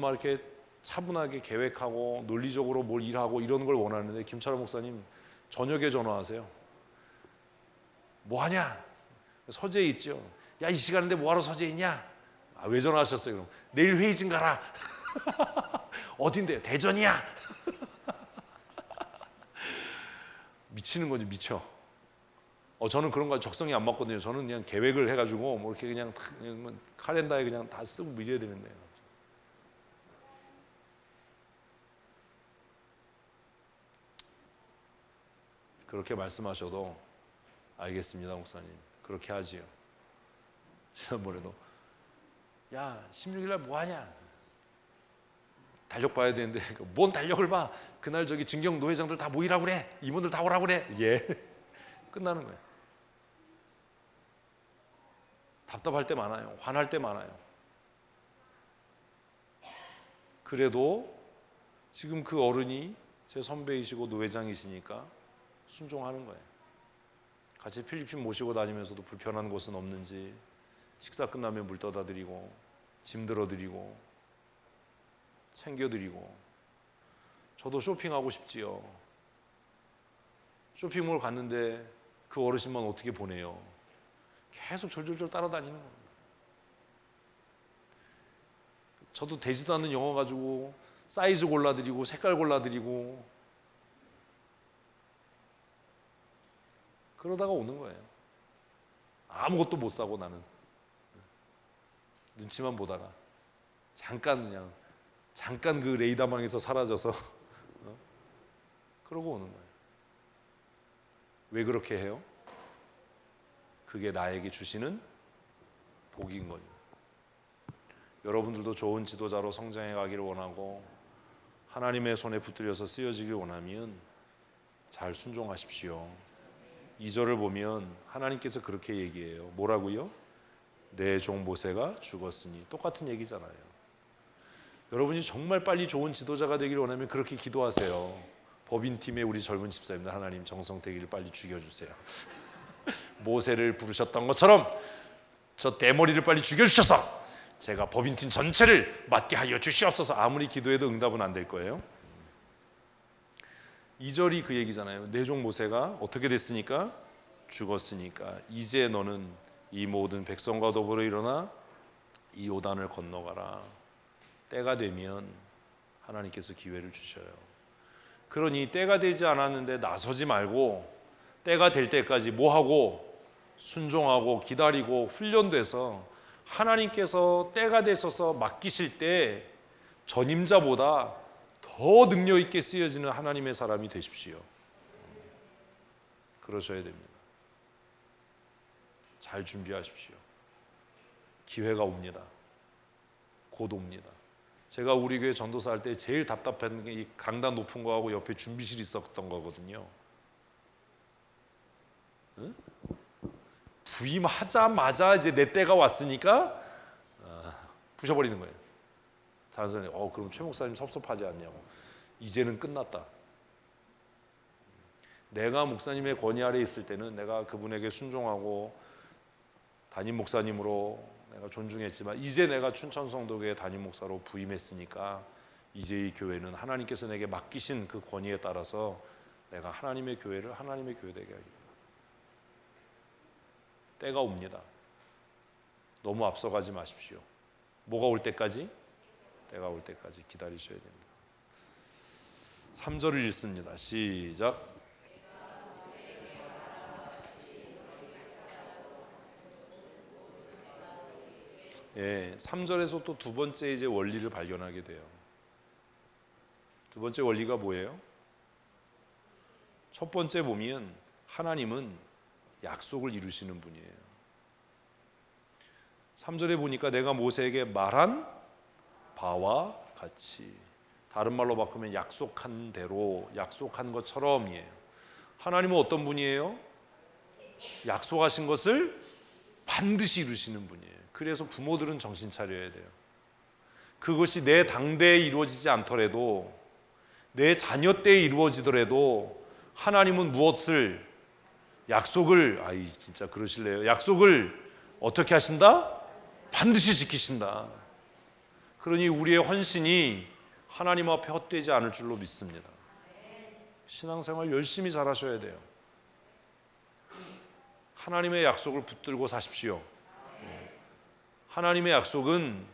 막 이렇게 차분하게 계획하고 논리적으로 뭘 일하고 이런 걸 원하는데 김철환 목사님 저녁에 전화하세요. 뭐 하냐? 서재에 있죠. 야, 이 시간인데 뭐하러 서재에 있냐? 아, 왜 전화하셨어요? 그럼 내일 회의 좀 가라. 어딘데? 대전이야. 미치는 거지, 미쳐. 저는 그런 거 적성이 안 맞거든요. 저는 그냥 계획을 해가지고 뭐 이렇게 그냥 칼렌다에 그냥 다 쓰고 미래야 되는데. 그렇게 말씀하셔도 알겠습니다, 목사님. 그렇게 하지요. 지난번에도 야, 16일 날 뭐 하냐? 달력 봐야 되는데 뭔 달력을 봐? 그날 저기 진경 노회장들 다 모이라고 그래. 임원들 다 오라고 그래. 예. 끝나는 거예요. 답답할 때 많아요. 화날 때 많아요. 그래도 지금 그 어른이 제 선배이시고 노회장이시니까 순종하는 거예요. 같이 필리핀 모시고 다니면서도 불편한 곳은 없는지 식사 끝나면 물 떠다 드리고 짐 들어 드리고 챙겨 드리고. 저도 쇼핑하고 싶지요. 쇼핑몰 갔는데 그 어르신만 어떻게 보내요? 계속 졸졸졸 따라다니는 겁니다. 저도 되지도 않는 영어 가지고 사이즈 골라드리고 색깔 골라드리고 그러다가 오는 거예요. 아무것도 못 사고 나는 눈치만 보다가 잠깐 그 레이더망에서 사라져서 그러고 오는 거예요. 왜 그렇게 해요? 그게 나에게 주시는 복인 거예요. 여러분들도 좋은 지도자로 성장해 가기를 원하고 하나님의 손에 붙들려서 쓰여지길 원하면 잘 순종하십시오. 2절을 보면 하나님께서 그렇게 얘기해요. 뭐라고요? 내 종 모세가 죽었으니. 똑같은 얘기잖아요. 여러분이 정말 빨리 좋은 지도자가 되기를 원하면 그렇게 기도하세요. 법인팀의 우리 젊은 집사님들, 하나님 정성되기를 빨리 죽여주세요. 모세를 부르셨던 것처럼 저 대머리를 빨리 죽여주셔서 제가 법인팀 전체를 맡게 하여 주시옵소서. 아무리 기도해도 응답은 안 될 거예요. 2절이 그 얘기잖아요. 내 종 모세가 어떻게 됐으니까? 죽었으니까 이제 너는 이 모든 백성과 더불어 일어나 이 요단을 건너가라. 때가 되면 하나님께서 기회를 주셔요. 그러니 때가 되지 않았는데 나서지 말고 때가 될 때까지 뭐하고? 순종하고 기다리고 훈련돼서 하나님께서 때가 되셔서 맡기실 때 전임자보다 더 능력 있게 쓰여지는 하나님의 사람이 되십시오. 그러셔야 됩니다. 잘 준비하십시오. 기회가 옵니다. 곧 옵니다. 제가 우리 교회 전도사 할 때 제일 답답한 게 이 강단 높은 거하고 옆에 준비실이 있었던 거거든요. 응? 부임하자마자 이제 내 때가 왔으니까 부셔버리는 거예요. 다른 사람이 그럼 최 목사님 섭섭하지 않냐고. 이제는 끝났다. 내가 목사님의 권위 아래 있을 때는 내가 그분에게 순종하고 담임 목사님으로 내가 존중했지만 이제 내가 춘천성도교회 담임 목사로 부임했으니까 이제 이 교회는 하나님께서 내게 맡기신 그 권위에 따라서 내가 하나님의 교회를 하나님의 교회 되게 하겠다. 때가 옵니다. 너무 앞서가지 마십시오. 뭐가 올 때까지? 때가 올 때까지 기다리셔야 됩니다. 3절을 읽습니다. 시작. 예, 3절에서 또 두 번째 이제 원리를 발견하게 돼요. 두 번째 원리가 뭐예요? 첫 번째 보면 하나님은 약속을 이루시는 분이에요. 3절에 보니까 내가 모세에게 말한 바와 같이, 다른 말로 바꾸면 약속한 대로, 약속한 것처럼이에요. 하나님은 어떤 분이에요? 약속하신 것을 반드시 이루시는 분이에요. 그래서 부모들은 정신 차려야 돼요. 그것이 내 당대에 이루어지지 않더라도 내 자녀 때에 이루어지더라도 하나님은 무엇을 약속을 진짜 그러실래요? 약속을 어떻게 하신다? 반드시 지키신다. 그러니 우리의 헌신이 하나님 앞에 헛되지 않을 줄로 믿습니다. 신앙생활 열심히 잘하셔야 돼요. 하나님의 약속을 붙들고 사십시오. 하나님의 약속은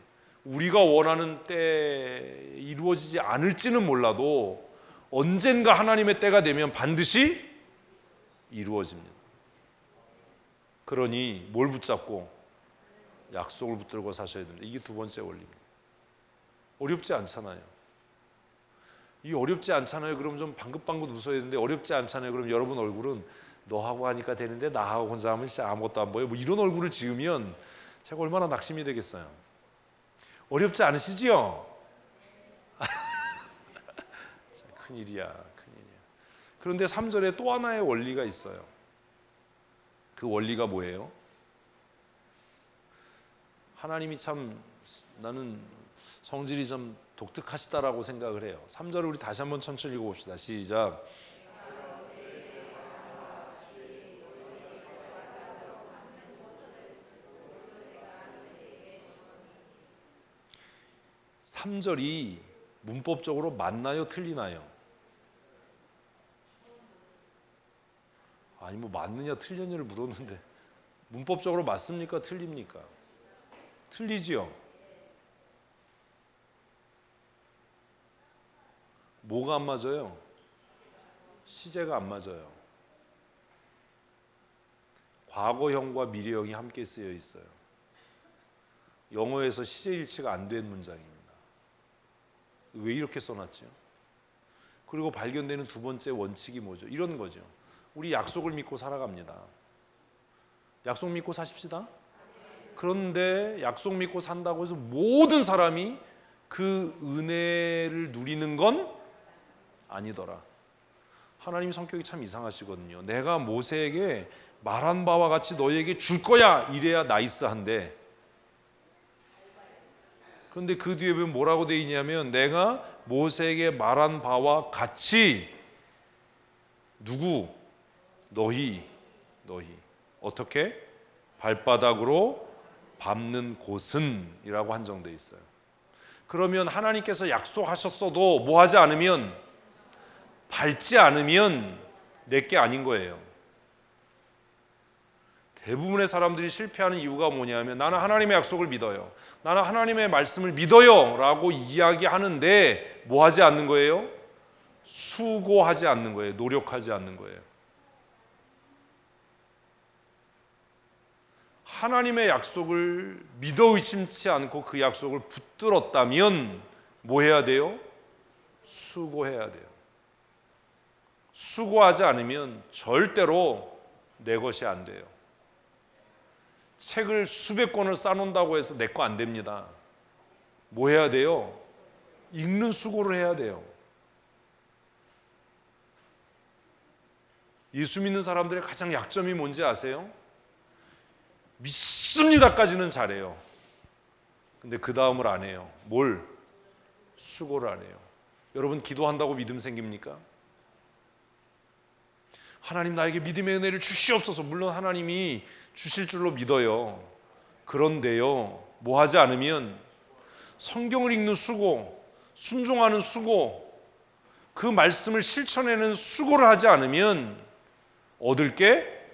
우리가 원하는 때에 이루어지지 않을지는 몰라도 언젠가 하나님의 때가 되면 반드시 이루어집니다. 그러니 뭘 붙잡고? 약속을 붙들고 사셔야 됩니다. 이게 두 번째 원리입니다. 어렵지 않잖아요. 이 어렵지 않잖아요. 그럼 좀 방긋방긋 웃어야 되는데 어렵지 않잖아요. 그럼 여러분 얼굴은 너하고 하니까 되는데 나하고 혼자 하면 진짜 아무것도 안 보여. 뭐 이런 얼굴을 지으면 제가 얼마나 낙심이 되겠어요. 어렵지 않으시지요? 큰일이야, 큰일이야. 그런데 3절에 또 하나의 원리가 있어요. 그 원리가 뭐예요? 하나님이 참 나는 성질이 좀 독특하시다라고 생각을 해요. 3절을 우리 다시 한번 천천히 읽어봅시다. 시작. 삼절이 문법적으로 맞나요? 틀리나요? 아니 뭐 맞느냐 틀렸냐를 물었는데 문법적으로 맞습니까? 틀립니까? 틀리지요? 뭐가 안 맞아요? 시제가 안 맞아요. 과거형과 미래형이 함께 쓰여 있어요. 영어에서 시제 일치가 안 된 문장입니다. 왜 이렇게 써놨죠? 그리고 발견되는 두 번째 원칙이 뭐죠? 이런 거죠. 우리 약속을 믿고 살아갑니다. 약속 믿고 사십시다. 그런데 약속 믿고 산다고 해서 모든 사람이 그 은혜를 누리는 건 아니더라. 하나님 성격이 참 이상하시거든요. 내가 모세에게 말한 바와 같이 너희에게 줄 거야 이래야 나이스한데, 그런데 그 뒤에 보면 뭐라고 돼 있냐면 내가 모세에게 말한 바와 같이 누구? 너희 어떻게? 발바닥으로 밟는 곳은 이라고 한정돼 있어요. 그러면 하나님께서 약속하셨어도 뭐 하지 않으면, 밟지 않으면 내게 아닌 거예요. 대부분의 사람들이 실패하는 이유가 뭐냐면 나는 하나님의 약속을 믿어요, 나는 하나님의 말씀을 믿어요 라고 이야기하는데 뭐 하지 않는 거예요? 수고하지 않는 거예요. 노력하지 않는 거예요. 하나님의 약속을 믿어 의심치 않고 그 약속을 붙들었다면 뭐 해야 돼요? 수고해야 돼요. 수고하지 않으면 절대로 내 것이 안 돼요. 책을 수백 권을 쌓는다고 해서 내 거 안 됩니다. 뭐 해야 돼요? 읽는 수고를 해야 돼요. 예수 믿는 사람들의 가장 약점이 뭔지 아세요? 믿습니다까지는 잘해요. 근데 그 다음을 안 해요. 뭘? 수고를 안 해요. 여러분 기도한다고 믿음 생깁니까? 하나님 나에게 믿음의 은혜를 주시옵소서. 물론 하나님이 주실 줄로 믿어요. 그런데요, 뭐 하지 않으면 성경을 읽는 수고, 순종하는 수고, 그 말씀을 실천하는 수고를 하지 않으면 얻을 게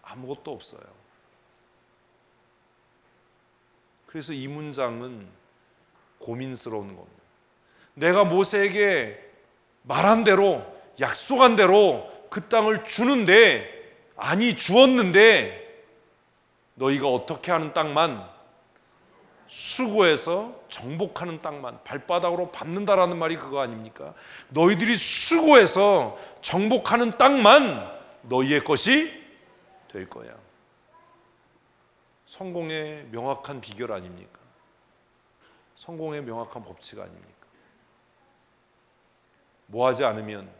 아무것도 없어요. 그래서 이 문장은 고민스러운 겁니다. 내가 모세에게 말한 대로, 약속한 대로 그 땅을 주는데, 아니 주었는데 너희가 어떻게 하는 땅만, 수고해서 정복하는 땅만, 발바닥으로 밟는다라는 말이 그거 아닙니까? 너희들이 수고해서 정복하는 땅만 너희의 것이 될 거야. 성공의 명확한 비결 아닙니까? 성공의 명확한 법칙 아닙니까? 뭐 하지 않으면,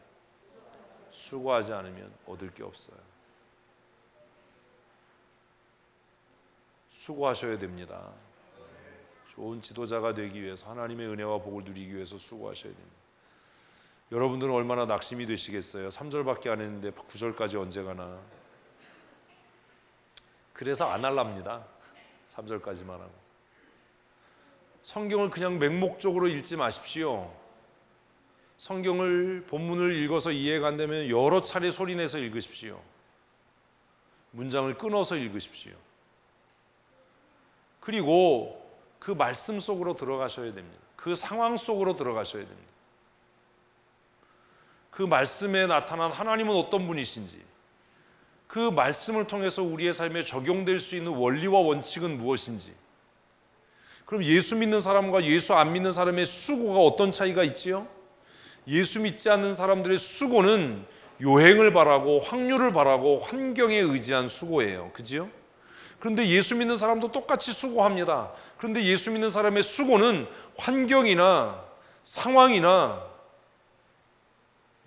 수고하지 않으면 얻을 게 없어요. 수고하셔야 됩니다. 좋은 지도자가 되기 위해서, 하나님의 은혜와 복을 누리기 위해서 수고하셔야 됩니다. 여러분들은 얼마나 낙심이 되시겠어요? 3절밖에 안 했는데 9절까지 언제 가나. 그래서 안 할랍니다. 3절까지만 하고. 성경을 그냥 맹목적으로 읽지 마십시오. 성경을 본문을 읽어서 이해가 안 되면 여러 차례 소리내서 읽으십시오. 문장을 끊어서 읽으십시오. 그리고 그 말씀 속으로 들어가셔야 됩니다. 그 상황 속으로 들어가셔야 됩니다. 그 말씀에 나타난 하나님은 어떤 분이신지, 그 말씀을 통해서 우리의 삶에 적용될 수 있는 원리와 원칙은 무엇인지. 그럼 예수 믿는 사람과 예수 안 믿는 사람의 수고가 어떤 차이가 있지요? 예수 믿지 않는 사람들의 수고는 요행을 바라고 확률을 바라고 환경에 의지한 수고예요. 그지요? 그런데 예수 믿는 사람도 똑같이 수고합니다. 그런데 예수 믿는 사람의 수고는 환경이나 상황이나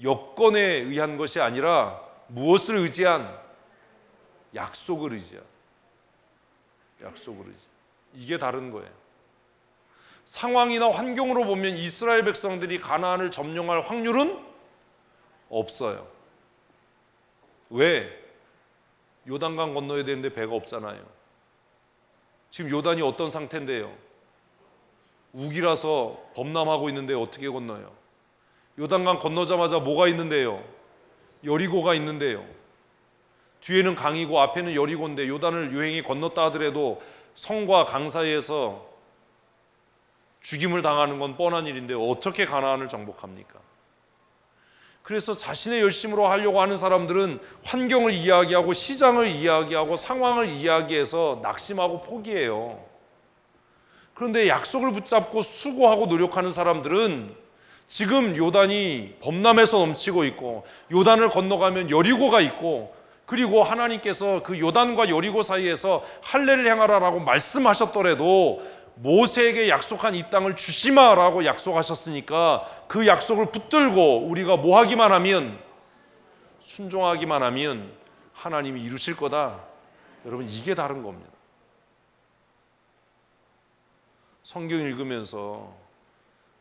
여건에 의한 것이 아니라 무엇을 의지한? 약속을 의지한. 약속을 의지. 이게 다른 거예요. 상황이나 환경으로 보면 이스라엘 백성들이 가나안을 점령할 확률은 없어요. 왜? 요단강 건너야 되는데 배가 없잖아요. 지금 요단이 어떤 상태인데요? 우기라서 범람하고 있는데 어떻게 건너요? 요단강 건너자마자 뭐가 있는데요? 여리고가 있는데요. 뒤에는 강이고 앞에는 여리고인데 요단을 유행히 건넜다 하더라도 성과 강 사이에서 죽임을 당하는 건 뻔한 일인데 어떻게 가나안을 정복합니까? 그래서 자신의 열심으로 하려고 하는 사람들은 환경을 이야기하고 시장을 이야기하고 상황을 이야기해서 낙심하고 포기해요. 그런데 약속을 붙잡고 수고하고 노력하는 사람들은 지금 요단이 범람해서 넘치고 있고 요단을 건너가면 여리고가 있고 그리고 하나님께서 그 요단과 여리고 사이에서 할례를 행하라라고 말씀하셨더라도 모세에게 약속한 이 땅을 주시마라고 약속하셨으니까 그 약속을 붙들고 우리가 뭐 하기만 하면, 순종하기만 하면 하나님이 이루실 거다. 여러분, 이게 다른 겁니다. 성경 읽으면서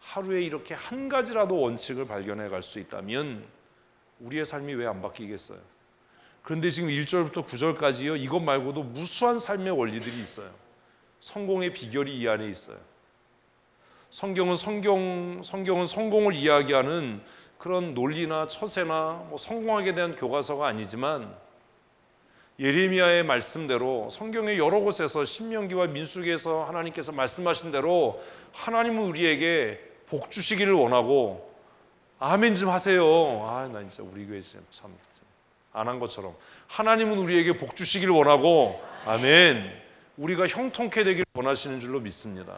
하루에 이렇게 한 가지라도 원칙을 발견해 갈 수 있다면 우리의 삶이 왜 안 바뀌겠어요? 그런데 지금 1절부터 9절까지요, 이것 말고도 무수한 삶의 원리들이 있어요. 성공의 비결이 이 안에 있어요. 성경은 성공을 이야기하는 그런 논리나 처세나 성공하게 대한 교과서가 아니지만 예레미야의 말씀대로 성경의 여러 곳에서 신명기와 민수기에서 하나님께서 말씀하신 대로 하나님은 우리에게 복 주시기를 원하고, 아멘 좀 하세요. 나 진짜 우리 교회 참 안 한 것처럼. 하나님은 우리에게 복 주시기를 원하고, 아멘. 우리가 형통케 되기를 원하시는 줄로 믿습니다.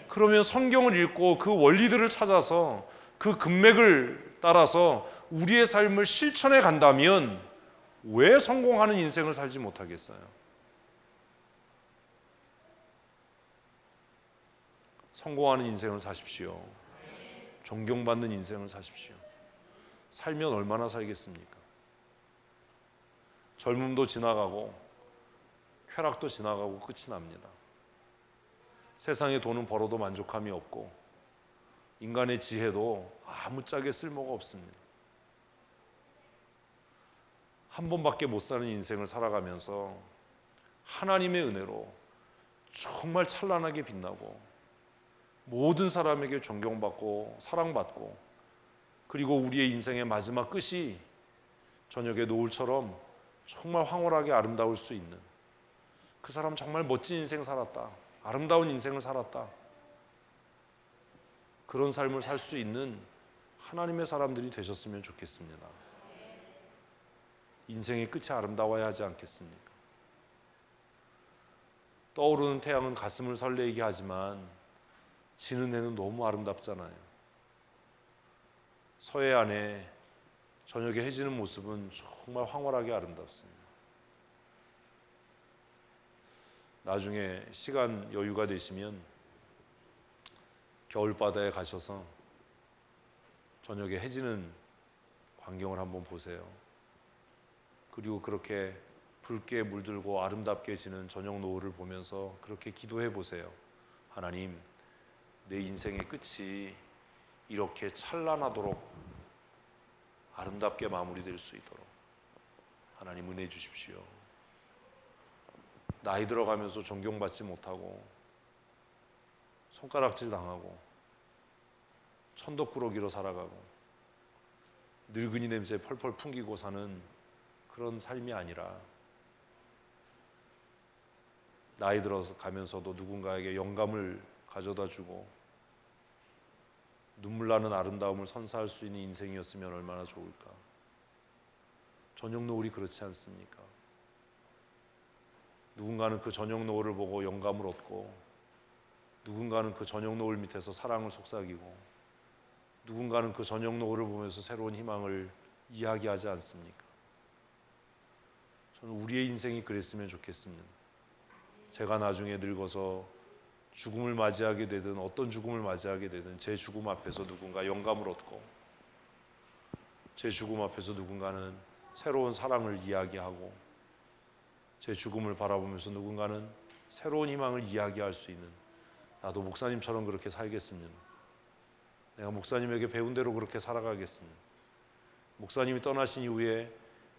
그러면 성경을 읽고 그 원리들을 찾아서 그 금맥을 따라서 우리의 삶을 실천해 간다면 왜 성공하는 인생을 살지 못하겠어요? 성공하는 인생을 사십시오. 존경받는 인생을 사십시오. 살면 얼마나 살겠습니까? 젊음도 지나가고 쾌락도 지나가고 끝이 납니다. 세상에 돈은 벌어도 만족함이 없고 인간의 지혜도 아무짝에 쓸모가 없습니다. 한 번밖에 못 사는 인생을 살아가면서 하나님의 은혜로 정말 찬란하게 빛나고 모든 사람에게 존경받고 사랑받고, 그리고 우리의 인생의 마지막 끝이 저녁의 노을처럼 정말 황홀하게 아름다울 수 있는, 그 사람 정말 멋진 인생 살았다, 아름다운 인생을 살았다, 그런 삶을 살 수 있는 하나님의 사람들이 되셨으면 좋겠습니다. 인생의 끝이 아름다워야 하지 않겠습니까? 떠오르는 태양은 가슴을 설레게 하지만 지는 해는 너무 아름답잖아요. 서해안에 저녁에 해지는 모습은 정말 황홀하게 아름답습니다. 나중에 시간 여유가 되시면 겨울바다에 가셔서 저녁에 해지는 광경을 한번 보세요. 그리고 그렇게 붉게 물들고 아름답게 지는 저녁 노을을 보면서 그렇게 기도해 보세요. 하나님, 내 인생의 끝이 이렇게 찬란하도록 아름답게 마무리될 수 있도록 하나님 은혜 주십시오. 나이 들어가면서 존경받지 못하고 손가락질 당하고 천덕꾸러기로 살아가고 늙은이 냄새 펄펄 풍기고 사는 그런 삶이 아니라 나이 들어서 가면서도 누군가에게 영감을 가져다 주고 눈물 나는 아름다움을 선사할 수 있는 인생이었으면 얼마나 좋을까. 저녁 노을이 그렇지 않습니까? 누군가는 그 저녁 노을을 보고 영감을 얻고, 누군가는 그 저녁 노을 밑에서 사랑을 속삭이고, 누군가는 그 저녁 노을을 보면서 새로운 희망을 이야기하지 않습니까? 저는 우리의 인생이 그랬으면 좋겠습니다. 제가 나중에 늙어서 죽음을 맞이하게 되든 어떤 죽음을 맞이하게 되든 제 죽음 앞에서 누군가 영감을 얻고, 제 죽음 앞에서 누군가는 새로운 사랑을 이야기하고, 제 죽음을 바라보면서 누군가는 새로운 희망을 이야기할 수 있는, 나도 목사님처럼 그렇게 살겠습니다. 내가 목사님에게 배운 대로 그렇게 살아가겠습니다. 목사님이 떠나신 이후에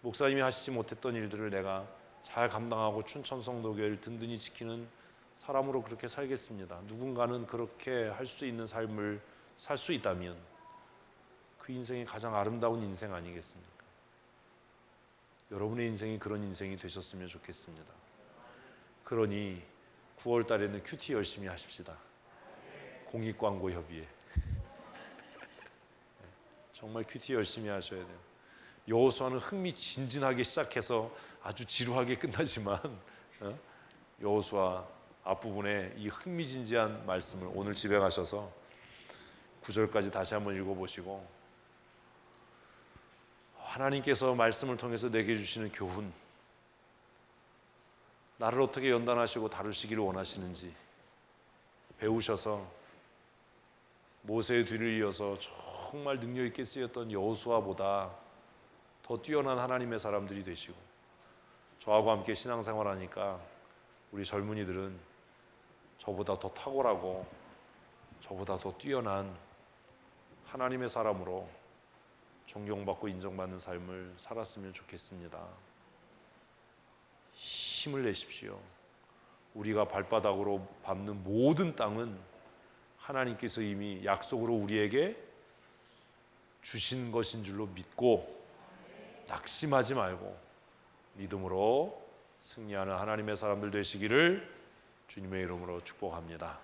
목사님이 하시지 못했던 일들을 내가 잘 감당하고 춘천성도교회를 든든히 지키는 사람으로 그렇게 살겠습니다. 누군가는 그렇게 할 수 있는 삶을 살 수 있다면 그 인생이 가장 아름다운 인생 아니겠습니까? 여러분의 인생이 그런 인생이 되셨으면 좋겠습니다. 그러니 9월 달에는 큐티 열심히 하십시다. 공익광고협의회. 정말 큐티 열심히 하셔야 돼요. 여호수아는 흥미진진하게 시작해서 아주 지루하게 끝나지만 여호수아 앞부분에 이 흥미진진한 말씀을 오늘 집에 가셔서 9절까지 다시 한번 읽어보시고, 하나님께서 말씀을 통해서 내게 주시는 교훈, 나를 어떻게 연단하시고 다루시기를 원하시는지 배우셔서 모세의 뒤를 이어서 정말 능력 있게 쓰였던 여호수아보다 더 뛰어난 하나님의 사람들이 되시고, 저하고 함께 신앙생활하니까 우리 젊은이들은 저보다 더 탁월하고 저보다 더 뛰어난 하나님의 사람으로 존경받고 인정받는 삶을 살았으면 좋겠습니다. 힘을 내십시오. 우리가 발바닥으로 밟는 모든 땅은 하나님께서 이미 약속으로 우리에게 주신 것인 줄로 믿고 낙심하지 말고 믿음으로 승리하는 하나님의 사람들 되시기를 주님의 이름으로 축복합니다.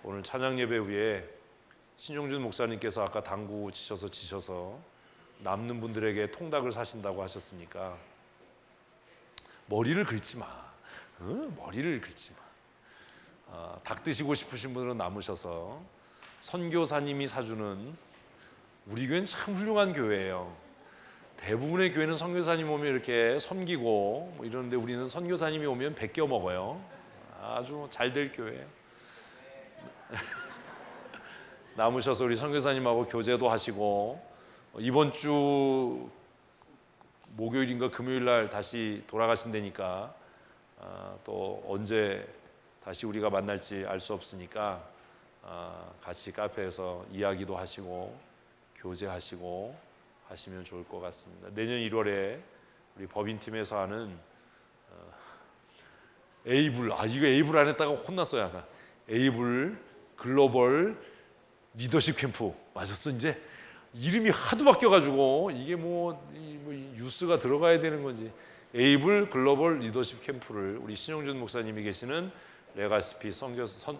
오늘 찬양 예배 후에 신용준 목사님께서 아까 당구 지셔서 남는 분들에게 통닭을 사신다고 하셨으니까 머리를 긁지 마. 머리를 긁지 마. 닭 드시고 싶으신 분들은 남으셔서 선교사님이 사주는, 우리 교회는 참 훌륭한 교회예요. 대부분의 교회는 선교사님 오면 이렇게 섬기고 뭐 이러는데 우리는 선교사님이 오면 베껴 먹어요. 아주 잘 될 교회예요. 남으셔서 우리 선교사님하고 교제도 하시고, 이번 주 목요일인가 금요일 날 다시 돌아가신다니까 또 언제 다시 우리가 만날지 알 수 없으니까 같이 카페에서 이야기도 하시고 교제하시고 하시면 좋을 것 같습니다. 내년 1월에 우리 법인팀에서 하는 에이블, 이거 에이블 안 했다가 혼났어요. 아까 에이블 글로벌 리더십 캠프 맞았어. 이제 이름이 하도 바뀌어가지고 이게 뭐 뉴스가 들어가야 되는 건지, 에이블 글로벌 리더십 캠프를 우리 신용준 목사님이 계시는 레가시피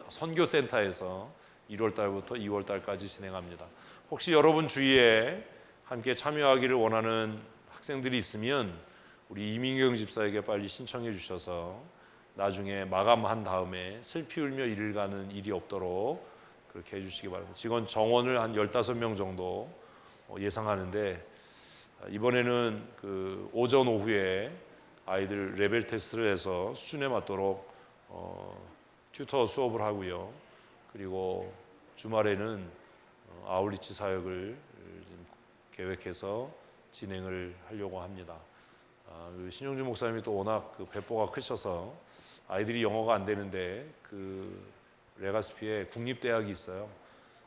선교센터에서 1월 달부터 2월 달까지 진행합니다. 혹시 여러분 주위에 함께 참여하기를 원하는 학생들이 있으면 우리 이민경 집사에게 빨리 신청해 주셔서 나중에 마감한 다음에 슬피 울며 이를 가는 일이 없도록 그렇게 해주시기 바랍니다. 직원 정원을 한 15명 정도 예상하는데, 이번에는 그 오전 오후에 아이들 레벨 테스트를 해서 수준에 맞도록 튜터 수업을 하고요. 그리고 주말에는 아울리치 사역을 계획해서 진행을 하려고 합니다. 신용준 목사님이 또 워낙 그 배포가 크셔서 아이들이 영어가 안 되는데 그 레가시피에 국립대학이 있어요.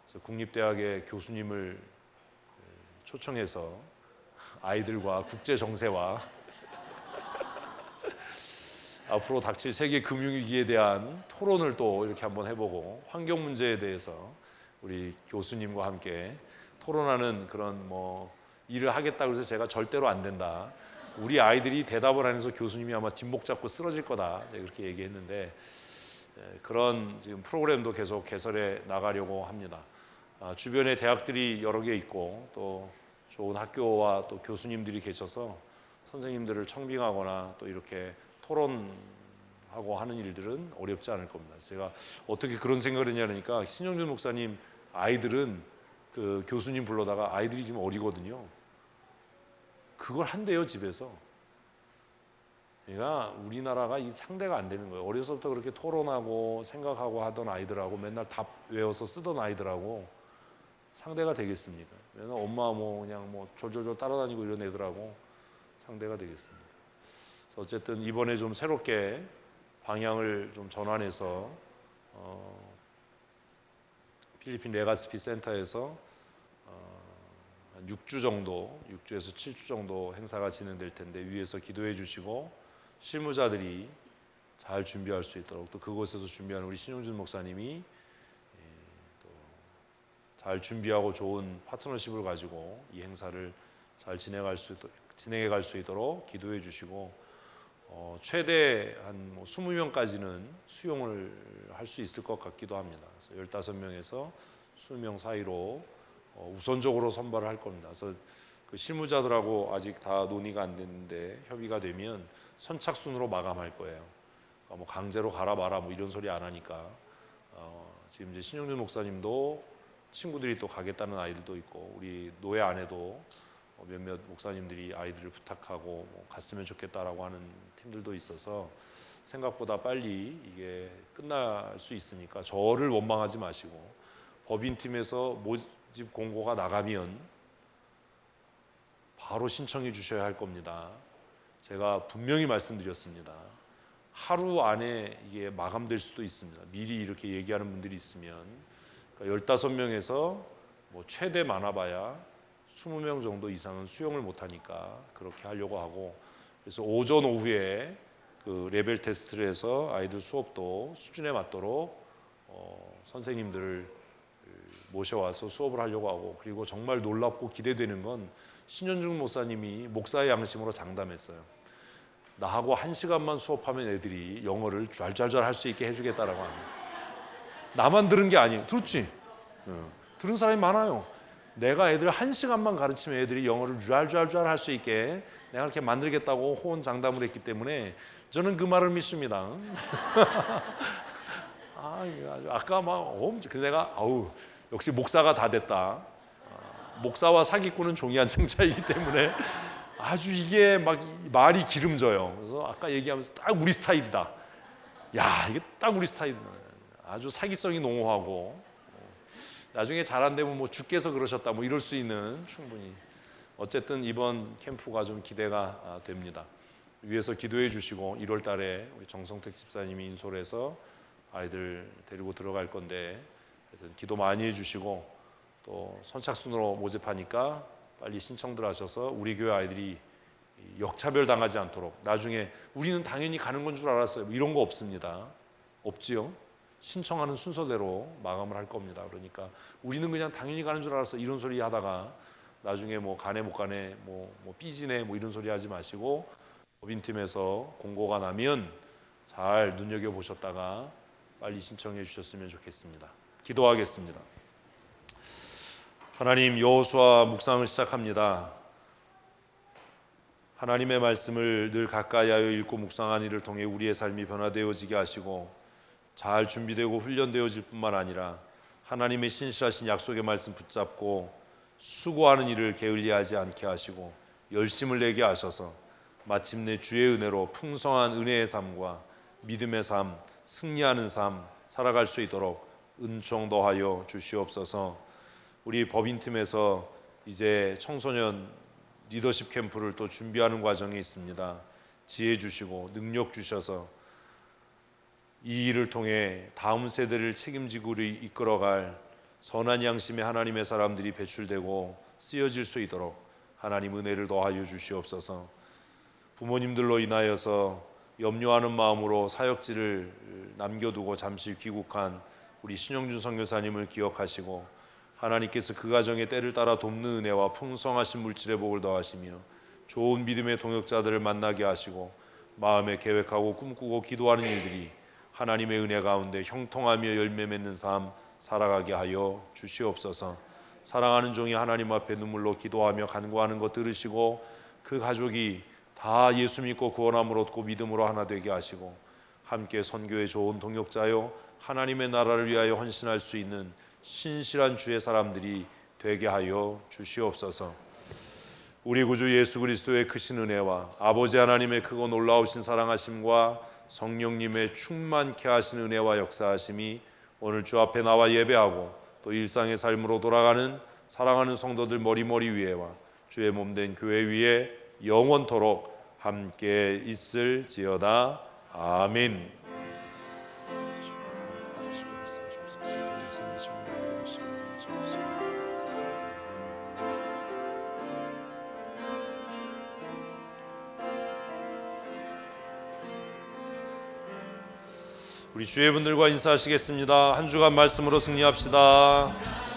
그래서 국립대학의 교수님을 초청해서 아이들과 국제 정세와 앞으로 닥칠 세계 금융위기에 대한 토론을 또 이렇게 한번 해보고 환경 문제에 대해서 우리 교수님과 함께 토론하는 그런 일을 하겠다고 해서 제가 절대로 안 된다. 우리 아이들이 대답을 안 해서 교수님이 아마 뒷목 잡고 쓰러질 거다. 그렇게 얘기했는데 그런 지금 프로그램도 계속 개설해 나가려고 합니다. 주변에 대학들이 여러 개 있고 또 좋은 학교와 또 교수님들이 계셔서 선생님들을 청빙하거나 또 이렇게 토론하고 하는 일들은 어렵지 않을 겁니다. 제가 어떻게 그런 생각을 했냐니까 신영준 목사님 아이들은 그 교수님 불러다가 아이들이 지금 어리거든요. 그걸 한대요 집에서. 그러니까 우리나라가 이 상대가 안 되는 거예요. 어려서부터 그렇게 토론하고 생각하고 하던 아이들하고 맨날 답 외워서 쓰던 아이들하고 상대가 되겠습니까? 맨날 엄마 그냥 졸졸졸 따라다니고 이런 애들하고 상대가 되겠습니다. 어쨌든 이번에 좀 새롭게 방향을 좀 전환해서 필리핀 레가스피 센터에서 한 6주 정도, 6주에서 7주 정도 행사가 진행될 텐데 위에서 기도해 주시고 실무자들이 잘 준비할 수 있도록 또 그곳에서 준비하는 우리 신용준 목사님이 또 잘 준비하고 좋은 파트너십을 가지고 이 행사를 잘 진행해 갈 수 있도록 기도해 주시고 최대 한 20명까지는 수용을 할 수 있을 것 같기도 합니다. 그래서 15명에서 20명 사이로 우선적으로 선발을 할 겁니다. 그래서 그 실무자들하고 아직 다 논의가 안 됐는데 협의가 되면 선착순으로 마감할 거예요. 그러니까 강제로 가라 마라 이런 소리 안 하니까 지금 이제 신영준 목사님도 친구들이 또 가겠다는 아이들도 있고 우리 노예 안에도 몇몇 목사님들이 아이들을 부탁하고 갔으면 좋겠다라고 하는 팀들도 있어서 생각보다 빨리 이게 끝날 수 있으니까 저를 원망하지 마시고 법인팀에서 모집 공고가 나가면 바로 신청해 주셔야 할 겁니다. 제가 분명히 말씀드렸습니다. 하루 안에 이게 마감될 수도 있습니다. 미리 이렇게 얘기하는 분들이 있으면 그러니까 15명에서 최대 많아봐야 20명 정도 이상은 수용을 못하니까 그렇게 하려고 하고 그래서 오전 오후에 그 레벨 테스트를 해서 아이들 수업도 수준에 맞도록 선생님들을 모셔와서 수업을 하려고 하고 그리고 정말 놀랍고 기대되는 건 신현중 목사님이 목사의 양심으로 장담했어요. 나하고 1시간만 수업하면 애들이 영어를 좔좔좔 할 수 있게 해주겠다라고 합니다. 나만 들은 게 아니에요. 들었지? 들은 사람이 많아요. 내가 애들 1시간만 가르치면 애들이 영어를 좔좔ฟ์할 수 있게 내가 그렇게 만들겠다고 호언장담을 했기 때문에 저는 그 말을 믿습니다. 아까 내가 역시 목사가 다 됐다. 목사와 사기꾼은 종이 한 장 차이기 때문에 아주 이게 말이 기름져요. 그래서 아까 얘기하면서 딱 우리 스타일이다. 야, 이게 딱 우리 스타일이다. 아주 사기성이 농후하고 나중에 잘 안 되면 주께서 그러셨다 이럴 수 있는 충분히 어쨌든 이번 캠프가 좀 기대가 됩니다. 위에서 기도해 주시고 1월 달에 우리 정성택 집사님이 인솔해서 아이들 데리고 들어갈 건데 기도 많이 해주시고 또 선착순으로 모집하니까 빨리 신청들 하셔서 우리 교회 아이들이 역차별 당하지 않도록 나중에 우리는 당연히 가는 건 줄 알았어요. 이런 거 없습니다. 없지요. 신청하는 순서대로 마감을 할 겁니다. 그러니까 우리는 그냥 당연히 가는 줄 알았어. 이런 소리 하다가 나중에 가네 못 가네 삐지네 이런 소리 하지 마시고 법인팀에서 공고가 나면 잘 눈여겨보셨다가 빨리 신청해 주셨으면 좋겠습니다. 기도하겠습니다. 하나님, 여호수아 묵상을 시작합니다. 하나님의 말씀을 늘 가까이하여 읽고 묵상하는 이를 통해 우리의 삶이 변화되어지게 하시고 잘 준비되고 훈련되어질 뿐만 아니라 하나님의 신실하신 약속의 말씀 붙잡고 수고하는 일을 게을리하지 않게 하시고 열심을 내게 하셔서 마침내 주의 은혜로 풍성한 은혜의 삶과 믿음의 삶, 승리하는 삶 살아갈 수 있도록 은총 더하여 주시옵소서. 우리 법인팀에서 이제 청소년 리더십 캠프를 또 준비하는 과정에 있습니다. 지혜 주시고 능력 주셔서 이 일을 통해 다음 세대를 책임지고 이끌어갈 선한 양심의 하나님의 사람들이 배출되고 쓰여질 수 있도록 하나님 은혜를 더하여 주시옵소서. 부모님들로 인하여서 염려하는 마음으로 사역지를 남겨두고 잠시 귀국한 우리 신영준 선교사님을 기억하시고 하나님께서 그 가정의 때를 따라 돕는 은혜와 풍성하신 물질의 복을 더하시며 좋은 믿음의 동역자들을 만나게 하시고 마음에 계획하고 꿈꾸고 기도하는 일들이 하나님의 은혜 가운데 형통하며 열매 맺는 삶 살아가게 하여 주시옵소서. 사랑하는 종이 하나님 앞에 눈물로 기도하며 간구하는 것 들으시고 그 가족이 다 예수 믿고 구원함을 얻고 믿음으로 하나 되게 하시고 함께 선교의 좋은 동역자요 하나님의 나라를 위하여 헌신할 수 있는 신실한 주의 사람들이 되게 하여 주시옵소서. 우리 구주 예수 그리스도의 크신 은혜와 아버지 하나님의 크고 놀라우신 사랑하심과 성령님의 충만케 하신 은혜와 역사하심이 오늘 주 앞에 나와 예배하고 또 일상의 삶으로 돌아가는 사랑하는 성도들 머리머리 위에와 주의 몸된 교회 위에 영원토록 함께 있을지어다. 아멘. 우리 주의 분들과 인사하시겠습니다. 한 주간 말씀으로 승리합시다.